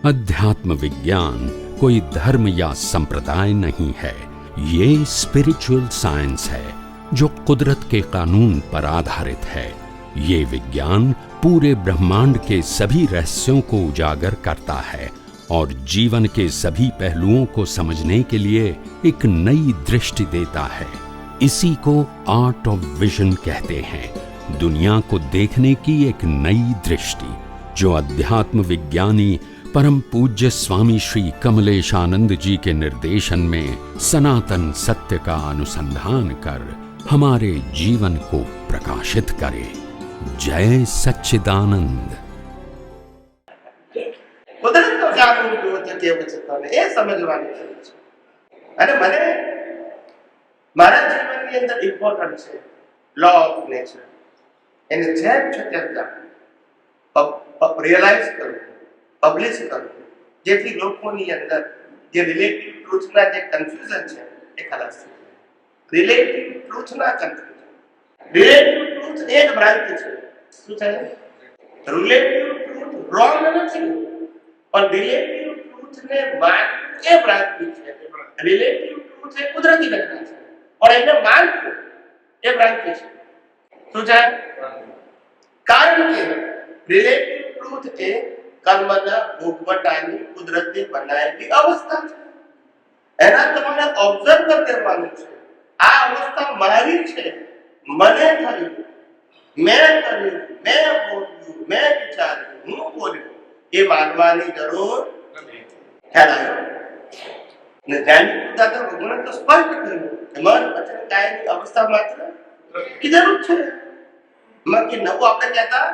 अध्यात्म विज्ञान कोई धर्म या संप्रदाय नहीं है, ये स्पिरिचुअल साइंस है जो कुदरत के कानून पर आधारित है। ये विज्ञान पूरे ब्रह्मांड के सभी रहस्यों को उजागर करता है और जीवन के सभी पहलुओं को समझने के लिए एक नई दृष्टि देता है। इसी को आर्ट ऑफ विजन कहते हैं, दुनिया को देखने की एक नई दृष्टि, जो अध्यात्म विज्ञानी परम पूज्य स्वामी श्री कमलेशानंद जी के निर्देशन में सनातन सत्य का अनुसंधान कर हमारे जीवन को प्रकाशित करे। जय सच्चिदानंद। કુદરતનો કાનૂન કેવો છે તને એ સમજવાની જરૂર છે. અને મને મારા જીવનની અંદર ઇમ્પોર્ટન્ટ છે લો ઓફ નેચર. એને જેમ છે તેમ રિયલાઇઝ કરવું, પબ્લિશ કરવું, જેથી લોકોની અંદર જે રિલેટિવ ટ્રુથના જે કન્ફ્યુઝન છે એ ખલાસ થઈ જાય. રિલેટિવ ટ્રુથના કન્ફ્યુઝન, રિલેટિવ ટ્રુથ એક ભ્રાંતિ છે. શું છે? રિલેટિવ ટ્રુથ રોંગ નથી, પણ રિલેટિવ ટ્રુથને માનવું એ ભ્રાંતિ છે. રિલેટિવ ટ્રુથ એ કુદરતી ઘટના છે, પણ એને માનવું એ ભ્રાંતિ છે. શું છે? કારણ કે રિલેટિવ ટ્રુથ એ કર્મના ભોગવટાની કુદરતી બનાવેલી અવસ્થા છે. એના તમારે ઓબ્ઝર્વ કરવાનું છે. આ અવસ્થા મારી છે, મને થયું, મેં કર્યું, મેં બોલ્યું, મેં વિચાર્યું, હું બોલ્યું, એ માનવાની જરૂર નથી. ખ્યાલ આવ્યો ને? ધ્યાનની દાદા ભગવાન તો સ્પષ્ટ કહ્યું કે મન વચન કાયની અવસ્થા માત્ર की જરૂર છે. એમાં કે નવું આપણે કહેતા,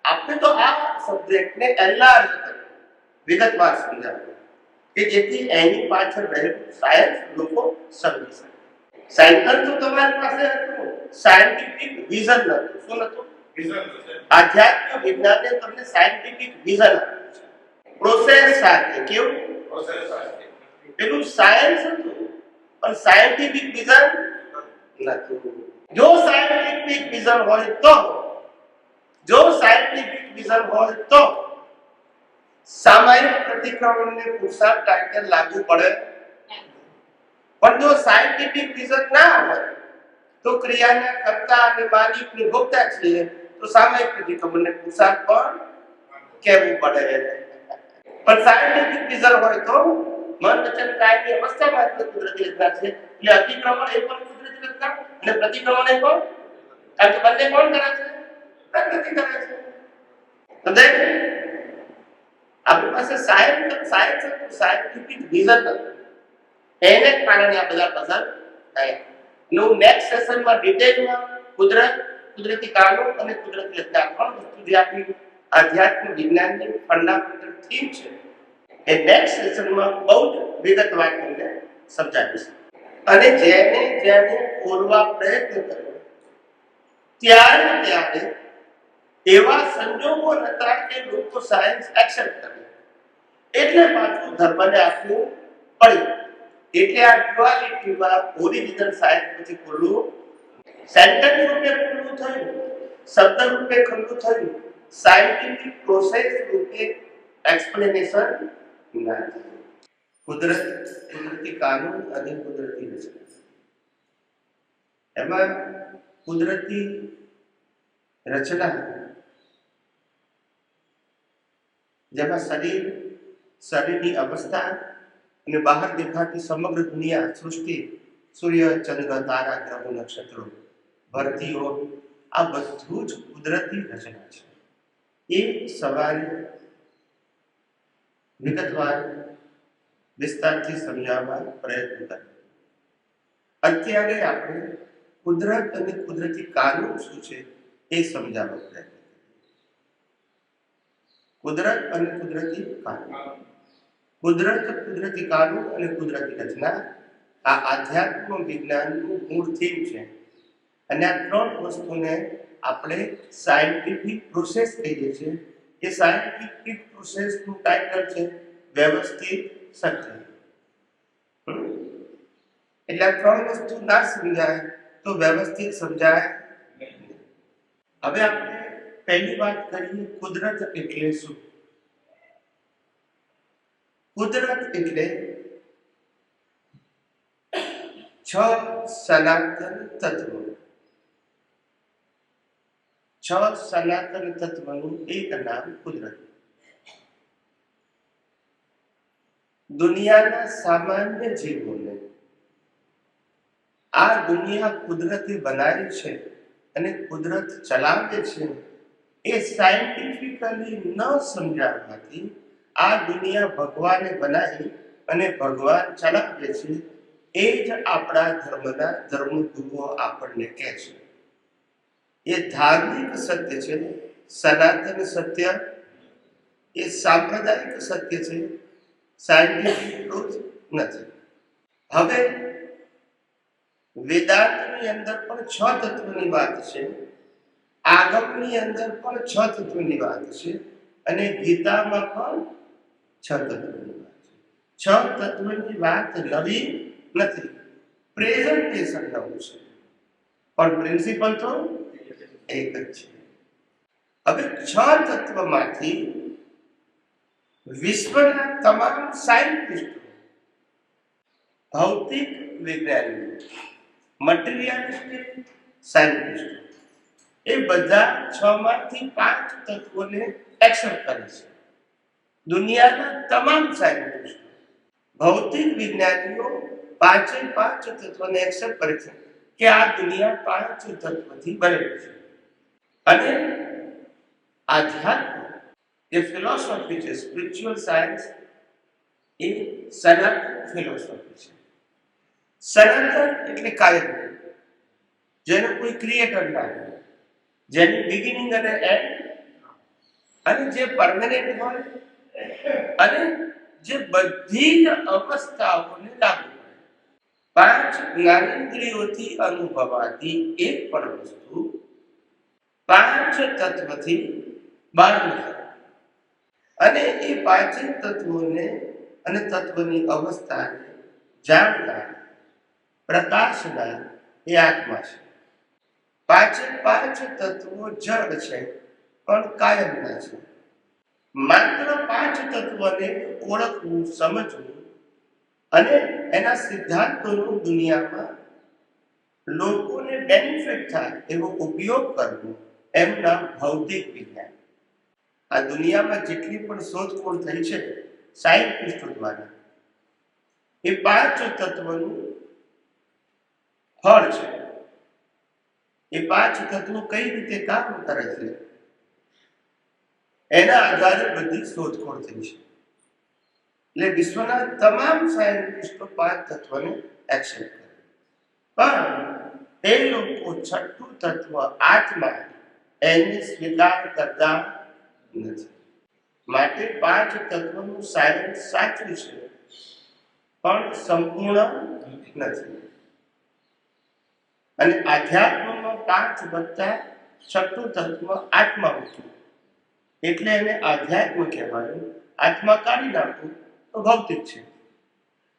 આપણે તો આ સબ્જેક્ટને એનલાર્જ કર્યો, વિગતવાર સમજાવ્યું કે જેથી એની પાછળ રહેલું સાયન્સ લોકો સમજી શકે. સાયન્સ તો તમારી પાસે હતું, સાયન્ટિફિક વિઝન નતું. શું નતું? આધ્યાત્મ વિજ્ઞાને તમને સાયન્ટિફિક વિઝન આપ્યું છે. પ્રોસેસ સાથે કેવું? પ્રોસેસ સાથે. પેલું સાયન્સ હતું પણ સાયન્ટિફિક વિઝન નતું. જો સાયન્ટિફિક વિઝન હોય તો સામાયિક પ્રતિક્રમણને પુરુષાર્થ ટાઈટલ લાગુ પડે. પણ જો સાયન્ટિફિક વિઝન ના હોય તો ક્રિયાના કર્તા અને માલિકને ભોગતા છીએ તો સામાયિક પ્રતિક્રમણને પુરુષાર્થ પણ કહેવું પડે. પણ સાયન્ટિફિક વિઝન હોય તો મન વચન કાયની અવસ્થા માત્ર કુદરતી રચના છે. એટલે અતિક્રમણ એ પણ કુદરતી રચના અને પ્રતિક્રમણ એ પણ. કારણ કે બંને કોણ કરે છે? પ્રકૃતિ કરે છે. તો દેખ, આપણી પાસે સાયન્ટિફિક વિઝન નથી, એને કારણે આ બધા પઝલ થયા. નું નેક્સ્ટ સેશનમાં ડિટેલમાં કુદરતી કાનૂન અને કુદરતી રચના ત્રણ વસ્તુ જે આપણી આધ્યાત્મ વિજ્ઞાનની ફંડામેન્ટલ થીમ છે એ નેક્સ્ટ સેશનમાં બહુ જ વિગતવાર તમને સમજાવીશ. અને જેને ઓળવા પ્રયત્ન કર્યો ત્યારે એવા સંજોગો નતા કે લોકો સાયન્સ એક્સેપ્ટ કરે, એટલે પાછું ધર્મને આપવું પડ્યું. એટલે આ ડ્યુઆલિટીમાં ઓરિજિનલ સાયન્સ પછી ખુલ્લું, સેન્ટેન્સ રૂપે ખુલ્લું થયું, શબ્દ રૂપે ખુલ્લું થયું, સાયન્ટિફિક પ્રોસેસ રૂપે એક્સપ્લેનેશન ના થયું. કુદરતી કાનૂન અને કુદરતી રચના, એમાં કુદરતી રચના જેમાં શરીરની અવસ્થા અને બહાર દેખાતી સમગ્ર દુનિયા, સૃષ્ટિ, સૂર્ય, ચંદ્ર, તારા, ગ્રહો, નક્ષત્રો, ભરતીઓ, આ બધું જ કુદરતી રચના છે. એ સવારે વિગતવાર વિસ્તારથી સમજાવવા પ્રયત્ન કર્યો. અત્યારે આપણે કુદરત અને કુદરતી કાનૂન શું છે એ સમજાવવા પ્રયત્ન. કુદરત અને કુદરતી કાનૂન. કુદરત, કુદરતી કાનૂન અને કુદરતી રચના આ આધ્યાત્મ વિજ્ઞાનનું મૂળ થીમ છે. અને આ ત્રણ વસ્તુને આપણે સાયન્ટિફિક પ્રોસેસ કહીએ છીએ. એ સાયન્ટિફિક પ્રોસેસનું ટાઇટલ છે વ્યવસ્થિત સત્ય. એટલે આ ત્રણ વસ્તુ ના સમજાય તો વ્યવસ્થિત સમજાય. હવે આપણે પહેલી વાત કરીએ, કુદરત એટલે શું? કુદરત એટલે 6 સનાતન તત્વો, 6 સનાતન તત્વનું એક નામ કુદરત. દુનિયાના સામાન્ય જીવોને આ દુનિયા કુદરતે બનાવી છે અને કુદરત ચલાવે છે એ સાયન્ટિફિકલી ન સમજાવવાથી આ દુનિયા ભગવાને બનાવી અને ભગવાન ચલાવે છે એ જ આપણા ધર્મના ધર્મગુરુઓ આપણને કહે છે. એ ધાર્મિક સત્ય છે, સનાતન સત્ય, એ સાંપ્રદાયિક સત્ય છે, સાયન્ટિફિક ટ્રુથ નથી. હવે વેદાંતની અંદર પણ 6 તત્વની વાત છે, આગમની અંદર પણ 6 તત્વની વાત છે અને ગીતામાં પણ 6 તત્વની વાત છે. 6 તત્વની વાત નવી નથી, પ્રેઝન્ટેશન નવું છે, પણ પ્રિન્સિપલ તો એક જ છે. હવે 6 તત્વમાંથી વિશ્વના તમામ સાયન્ટિસ્ટો, ભૌતિક વિજ્ઞાનીઓ, મટીરિયલિસ્ટિક સાયન્ટિસ્ટો, એ બધા 6 માંથી 5 તત્વોને એક્સેપ્ટ કરે છે. દુનિયાના તમામ સાયન્ટિસ્ટો, ભૌતિક વિજ્ઞાનીઓ 5 તત્વોને એક્સેપ્ટ કરે છે કે આ દુનિયા 5 તત્વથી બનેલી છે. અને આધ્યાત્મ, એ ફિલોસોફી છે, સ્પિરિચ્યુઅલ સાયન્સ, એ સનાતન ફિલોસોફી છે. સનાતન એટલે કાયમ, જેનો કોઈ ક્રિએટર ના હોય, જેની બિગિનિંગ અને એન્ડ, અને જે પરમેનન્ટ હોય અને જે બધી જ અવસ્થાઓને લાગુ પડે. 5 જ્ઞાનેન્દ્રિયોથી અનુભવાતી એક પણ વસ્તુ 5 તત્વથી બહાર નીકળે અને એ 5 તત્વોને અને તત્વની અવસ્થાને જાણનાર, પ્રકાશનાર એ આત્મા છે. 5 તત્વો જડ છે પણ કાયમના છે. માત્ર 5 તત્વોને ઓળખવું, સમજવું અને એના સિદ્ધાંતોનો દુનિયામાં લોકોને બેનિફિટ થાય એવો ઉપયોગ કરવો, એનું નામ ભૌતિક વિજ્ઞાન. આ દુનિયામાં જેટલી પણ શોધખોળ થઈ છે સાયન્ટિસ્ટો દ્વારા, એ 5 તત્વનું ફળ છે. એ 5 તત્વો કઈ રીતે કામ કરે છે એના આધારે બધી શોધખોળ થઈ છે. એટલે વિશ્વના તમામ સાયન્ટિસ્ટો 5 તત્વને એક્સેપ્ટ કરે, પણ એ લોકો 6થું તત્વ આત્મા એને સ્વીકાર કરતા નથી. માટે 5 તત્વનું સાયન્સ સાચું છે પણ સંપૂર્ણ નથી. અને આધ્યાત્મમાં 5 વત્તા 6થું તત્વ આત્મા મૂક્યું એટલે એને આધ્યાત્મ કહેવાયું. આત્મા કાઢી નાખવું તો ભૌતિક છે.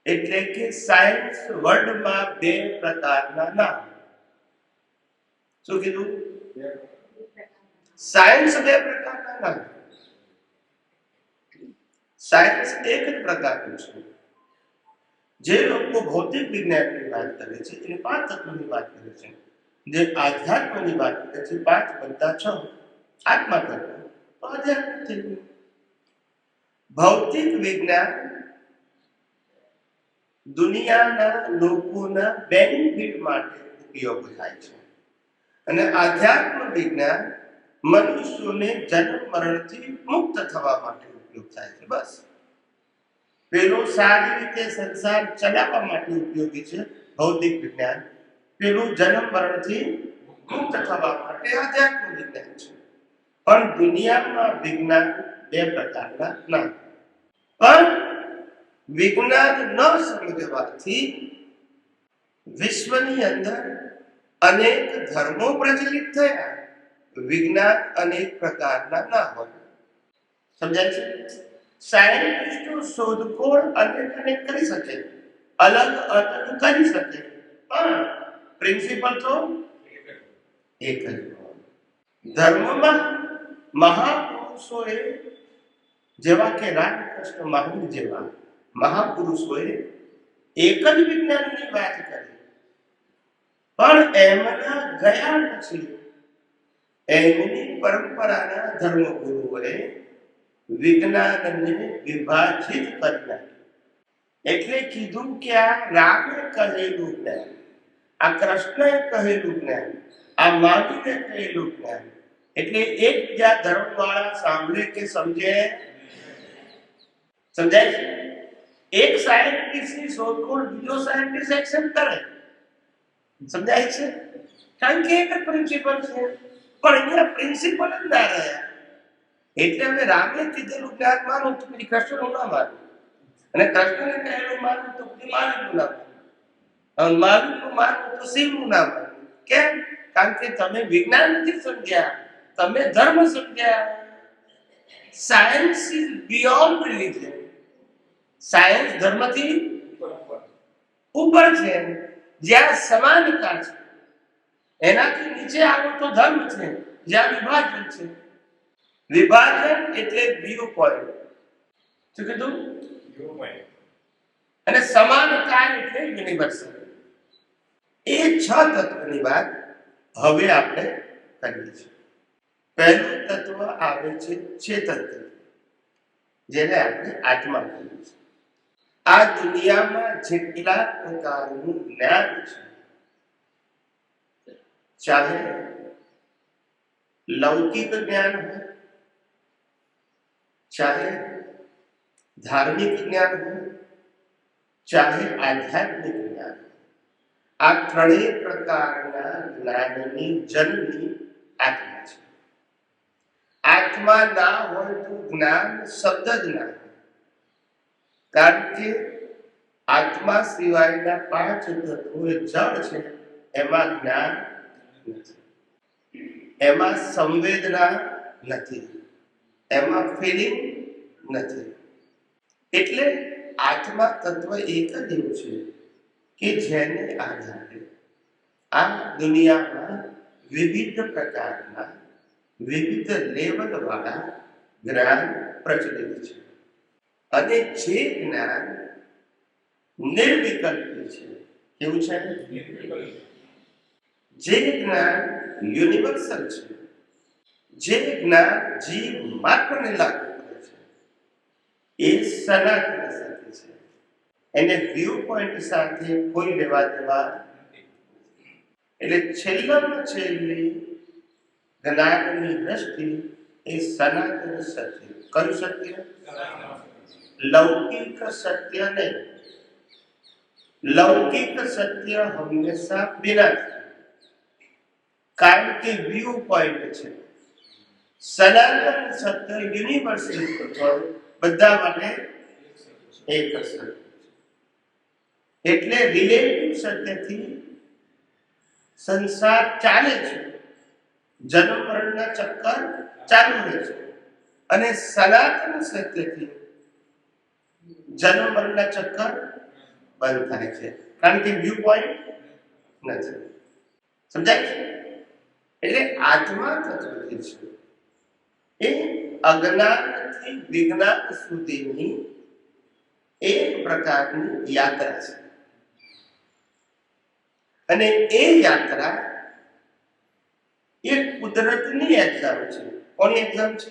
એટલે કે સાયન્સ વર્લ્ડમાં 2 પ્રકારના નામ. શું કીધું? સાયન્સ 2 પ્રકારના નામ. સાયન્સ એક જ પ્રકારનું છે. જે લોકો ભૌતિક વિજ્ઞાનની વાત કરે છે એને 5 તત્વની વાત કરે છે. જે આધ્યાત્મની વાત કરે છે 5 વત્તા 6 આત્મા તત્વ, તો આધ્યાત્મ થઈ ગયું. ભૌતિક વિજ્ઞાન દુનિયાના લોકોના બેનિફિટ માટે ઉપયોગ થાય છે અને આધ્યાત્મ વિજ્ઞાન મનુષ્યોને જન્મ મરણથી મુક્ત થવા માટે ઉપયોગ થાય છે. બસ પેલો સારી રીતે સંસાર ચલાવવા માટે ઉપયોગી છે ભૌતિક વિજ્ઞાન, પેલું જન્મ મરણથી મુક્ત થવા માટે આધ્યાત્મ વિજ્ઞાન છે. પણ દુનિયામાં વિજ્ઞાન 2 પ્રકારના ના, પણ વિજ્ઞાન ન સમજવાથી વિશ્વની અંદર અનેક ધર્મો પ્રચલિત થયા. વિજ્ઞાન અનેક પ્રકારના ના હોય. સમજાય છે? સાયન્ટિસ્ટો શોધખોળ અનેક કરી શકે, અલગ કરી શકે, પણ પ્રિન્સિપલ તો એક જ હોય. ધર્મમાં મહાપુરુષોએ જેવા કે રામકૃષ્ણ મહાવીર જેવા મહાપુરુષોએ એક જ વિજ્ઞાનની વાત કરી, પણ એમના ગયા પછી એમની પરંપરાના ધર્મગુરુઓએ વિજ્ઞાનને વિભાજિત કરી નાખ્યું. એટલે કીધું કે આ રામે કહેલું જ્ઞાન, આ કૃષ્ણએ કહેલું જ્ઞાન, આ માનવીને કહેલું જ્ઞાન. એટલે એક બીજા ધર્મવાળા સાંભળે કે સમજે? સમજાય છે? એક સાયન્ટિસ્ટની શોધખોળ બીજો સાયન્ટિસ્ટ એક્સેપ્ટ કરે. સમજાય છે? કારણ કે એક જ પ્રિન્સિપલ છે, પણ અહીંયા પ્રિન્સિપલ જ ના રહ્યા. એટલે હવે રામે કીધેલું જ્ઞાન માનું તો પછી કૃષ્ણનું ના માનું, અને કૃષ્ણને કહેલું માનું તો પછી મહાવીરનું ના માનું, મહાવીરનું માનું તો શિવનું ના માનું. કેમ? કારણ કે તમે વિજ્ઞાન નથી સમજ્યા, તમે ધર્મ સમજ્યા. Science is beyond religion. Science ધર્મથી ઉપર છે, જ્યાં સમાનતા છે. એનાથી નીચે આવો તો ધર્મ છે, જ્યાં વિભાજન છે. વિભાજન એટલે વ્યૂ પોઈન્ટ. શું કીધું? View point. અને સમાનતા એટલે યુનિવર્સલ. એ 6 તત્વની વાત હવે આપણે કરીએ છીએ. પહેલું તત્વ આવે છે ચેતન તત્વ, જેને આપણે આત્મા કહીએ છીએ. આ દુનિયામાં જેટલા પ્રકારનું જ્ઞાન છે, ચાહે લૌકિક જ્ઞાન હોય, ચાહે ધાર્મિક જ્ઞાન હોય, ચાહે આધ્યાત્મિક જ્ઞાન, આ ત્રણેય પ્રકારના જ્ઞાનની જનની આત્મા છે. આત્મા ના હોય તો જ્ઞાન શબ્દ જ ના હોય. કારણ કે આત્મા સિવાયના 5 તત્વો જળ છે, એમાં જ્ઞાન નથી, એમાં સંવેદના નથી, એમાં ફિલિંગ નથી. એટલે આત્મા તત્વ એક જ એવું છે કે જેને આધારે આ દુનિયામાં વિવિધ પ્રકારના વિવિધ લેવલ વાળા જ્ઞાન પ્રચલિત છે. અને જે જ્ઞાન નિર્વિકલ્પી છે, કેવું છે? જે જ્ઞાન યુનિવર્સલ છે, જે જ્ઞાન જીવ માત્રને લાગુ કરે છે, એ સનાતન સત્ય છે. એને વ્યૂ પોઈન્ટ સાથે કોઈ લેવા દેવા નથી. એટલે છેલ્લામાં છેલ્લી જ્ઞાનની દ્રષ્ટિ એ સનાતન સત્ય. કયું સત્ય? લૌકિક સત્ય નહીં. લૌકિક સત્ય હંમેશા વિનાશી, કારણ કે વ્યૂ પોઈન્ટ છે. સનાતન સત્ય યુનિવર્સલ બધા માટે એક સત્ય. એટલે રિલેટિવ સત્યથી સંસાર ચાલે છે, જન્મ મરણના ચક્કર ચાલુ રહે છે. અને સનાતન સત્યથી જન્મ મરણના ચક્કર બંધ થાય છે, કારણ કે વ્યૂ પોઈન્ટ નથી. સમજાય છે? એટલે આત્મા તત્વથી છે એ અજ્ઞાનથી વિજ્ઞાન સુધીની એક પ્રકારની યાત્રા છે. અને એ યાત્રા એ કુદરતની એક્ઝામ છે. કોની એક્ઝામ છે?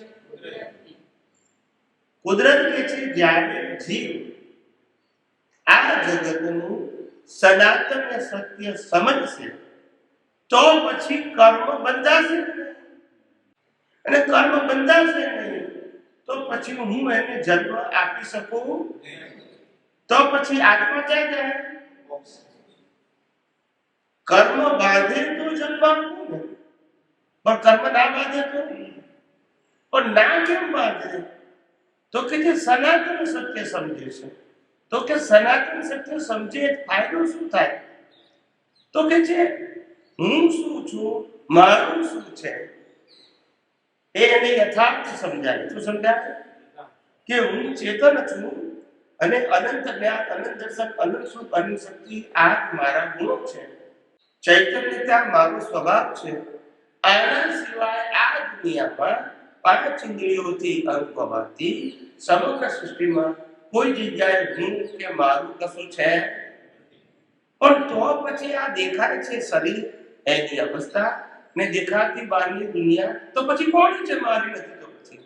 કુદરત કે છે જ્યારે જીવ આ જગતનું સનાતન સત્ય સમજશે તો પછી કર્મ બંધાશે. અને કર્મ બંધાશે નહીં તો પછી હું એને જન્મ આપી શકું? તો પછી આત્મા ક્યાં જાય? કર્મ બાંધે તો જન્મ આપવું ને, પણ કર્મ ના બાંધે તો? પણ ના કેમ બાંધે? તો કે જે સનાતન સત્ય સમજે છે. તો કે સનાતન સત્ય સમજે ફાયદો શું થાય? તો કે છે હું શું છું, મારું શું છે, એને યથાર્થ સમજાય. શું સમજાય? કે હું ચેતન છું અને અનંત જ્ઞાન, અનંત દર્શન, અનંત સુખ, અનંત શક્તિ આ મારા ગુણો છે. ચૈતન્યતા મારો સ્વભાવ છે. આના સિવાય આ દુનિયામાં 5 ઇન્દ્રિયોથી અનુભવાતી સમગ્ર સૃષ્ટિમાં કોઈ જગ્યાએ હું કે મારું કશું છે, પણ તો પછી આ દેખાય છે શરીર એની અવસ્થા ને દેખાતી બહારની દુનિયા, તો પછી કોણ છે મારી નથી તો પછી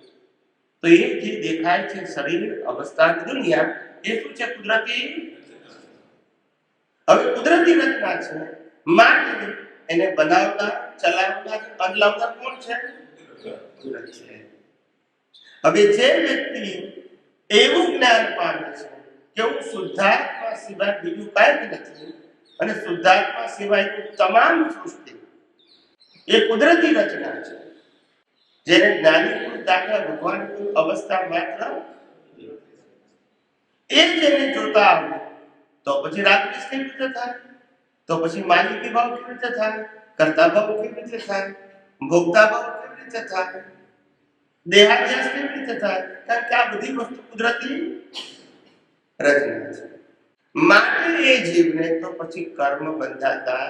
તો એ જે દેખાય છે શરીર અવસ્થા દુનિયા એ શું છે? કુદરતી. હવે કુદરતી રચના છે માટે એને બનાવતા ચલાવતા બદલાવતા કોણ છે? કુદરત છે. હવે જે વ્યક્તિ એવું જ્ઞાન પામે છે કે હું શુદ્ધાત્મા સિવાય બીજું કાંઈ જ નથી અને શુદ્ધાત્મા સિવાય તમામ સૃષ્ટિ એ કુદરતી રચના છે, જેને જ્ઞાની પુરુષ દાખલા ભગવાનની અવસ્થા માત્ર એ જેને જોતા આવે તો પછી રાગદ્વેષ કેવી રીતે થાય? તો પછી માલિકી ભાવ કેવી રીતે થાય? કર્તા ભાવ કેવી રીતે થાય? ભોગતા ભાવ કેવી રીતે થાય? દેહાધ્યાસ કેવી રીતે થાય? કારણ કે આ બધી વસ્તુ કુદરતી રચના છે. માટે એ જીવને તો પછી કર્મ બંધાતા,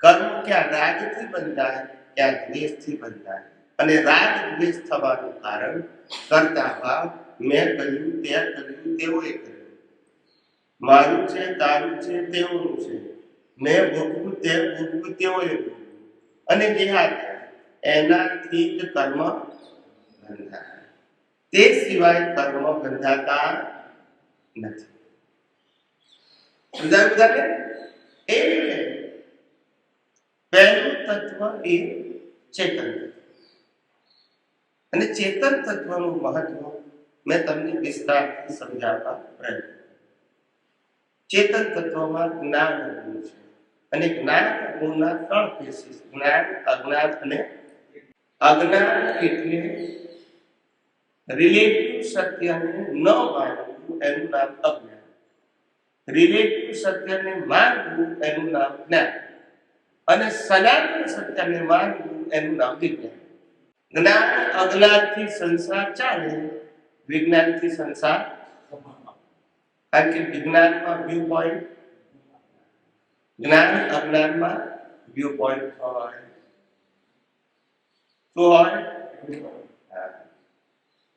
કર્મ ક્યાં રાગથી બંધાય, ક્યાં દ્વેષથી બંધાય. અને રાગ દ્વેષ થવાનું કારણ કર્તા ભાવ, મેં કર્યું તે કર્યું તેઓએ કર્યું, મારું છે તારું છે તેઓનું છે, મેં ભોગવું તે ભોગવું તેઓએ ભોગવું, અને દેહાધ્યાસ એનાથી જ કર્મ બંધાય. તે સિવાય કર્મ બંધાતા નથી. સમજાયું બધાને? એટલે પહેલું તત્વ એ ચેતન, અને ચેતન તત્વનું મહત્વ મેં તમને વિસ્તારથી સમજાવવા પ્રયત્ન. ચેતન તત્વમાં જ્ઞાન ગુણ છે, અને જ્ઞાન ગુણના 3 કેસીસ: જ્ઞાન, અજ્ઞાન અને અજ્ઞાન. એટલે રિલેટિવ સત્યને ન માનવું એનું નામ અજ્ઞાન, રિલેટિવ સત્યને માનવું એનું નામ જ્ઞાન, અને સનાતન સત્યને માનવું એનું નામ વિજ્ઞાન. જ્ઞાન અજ્ઞાનથી સંસાર ચાલે, વિજ્ઞાનથી સંસાર. કારણ કે વિજ્ઞાનમાં વ્યૂ પોઈન્ટ, જ્ઞાન અજ્ઞાનમાં વ્યૂ પોઈન્ટ હોય. શું હોય?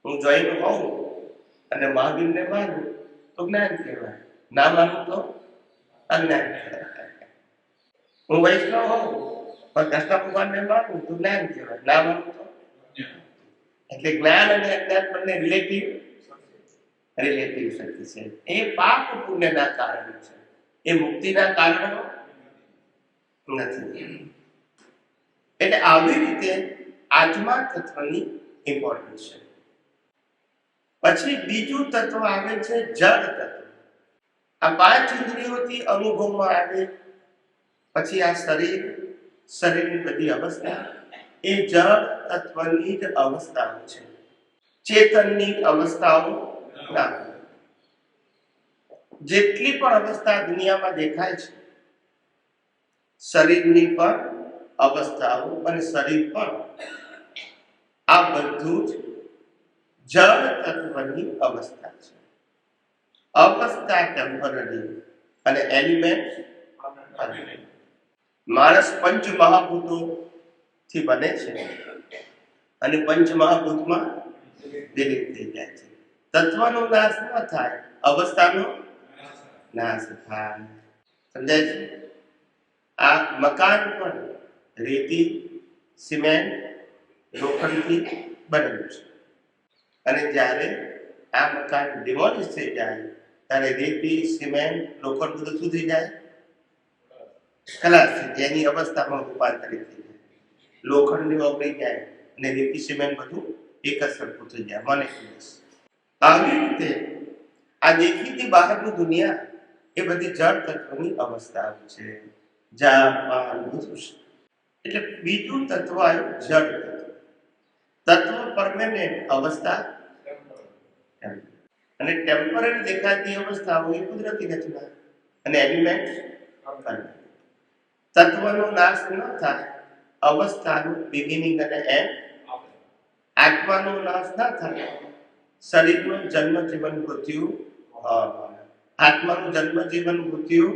હું જૈન હોઉં અને મહાવીરને માનું તો જ્ઞાન કહેવાય, ના માનું તો અજ્ઞાન કહેવાય. હું વૈષ્ણવ હોઉં પણ કૃષ્ણ ભગવાનને માનું તો જ્ઞાન કહેવાય, ના માનું તો. એટલે જ્ઞાન અને અજ્ઞાન બંને રિલેટિવ સત્ય છે. એ પાપ પુણ્યના કારણો છે, એ મુક્તિના કારણો નથી. એટલે આવી રીતે આત્મા તત્વની ઇમ્પોર્ટન્સ છે. પછી બીજું તત્વ આવે છે જડ તત્વ. આ 5 ઇન્દ્રિયોથી અનુભવમાં આવે પછી આ શરીરની બધી અવસ્થા એ જડ તત્વની જ અવસ્થાઓ છે, ચેતનની અવસ્થાઓ ના. જેટલી પણ અવસ્થા દુનિયામાં દેખાય છે, શરીરની પણ અવસ્થાઓ અને શરીર પણ, આ બધું જ જડ તત્વની અવસ્થા છે. અવસ્થા ટેમ્પરરી અને એલિમેન્ટ. માણસ પંચ મહાભૂતો થી બને છે અને પંચ મહાભૂતમાં વિલીન થઈ જાય છે. તત્વનો નાશ ન થાય, અવસ્થાનો નાશ થાય. સમજાય છે? આ મકાન પણ રેતી, સિમેન્ટ, લોખંડથી બનેલું છે, અને જ્યારે આ મકાન ડિમોલિશ થઈ જાય ત્યારે રેતી, સિમેન્ટ, લોખંડ બધું શું થઈ જાય? ખલાસ થઈ જાય, એની અવસ્થામાં રૂપાંતરિત થઈ જાય. લોખંડ ઓગળી જાય અને રેતી, સિમેન્ટ બધું એક જ સરખું થઈ જાય, મોલેક્યુલ્સ. આવી રીતે આ દેખીતી બહારની દુનિયા એ બધી જળ તત્વની અવસ્થાઓ છે. એટલે બીજું તત્વ આવ્યું જળ તત્વ. તત્વ પરમેનન્ટ અવસ્થા અને ટેમ્પરરી દેખાતી અવસ્થાઓ એ કુદરતી રચના અને એલિમેન્ટ. તત્વનો નાશ ન થાય, અવસ્થાનું બિગિનિંગ અને એન્ડ. આત્માનો નાશ ના થાય, શરીરનો જન્મ જીવન મૃત્યુ. આત્માનું જન્મ જીવન મૃત્યુ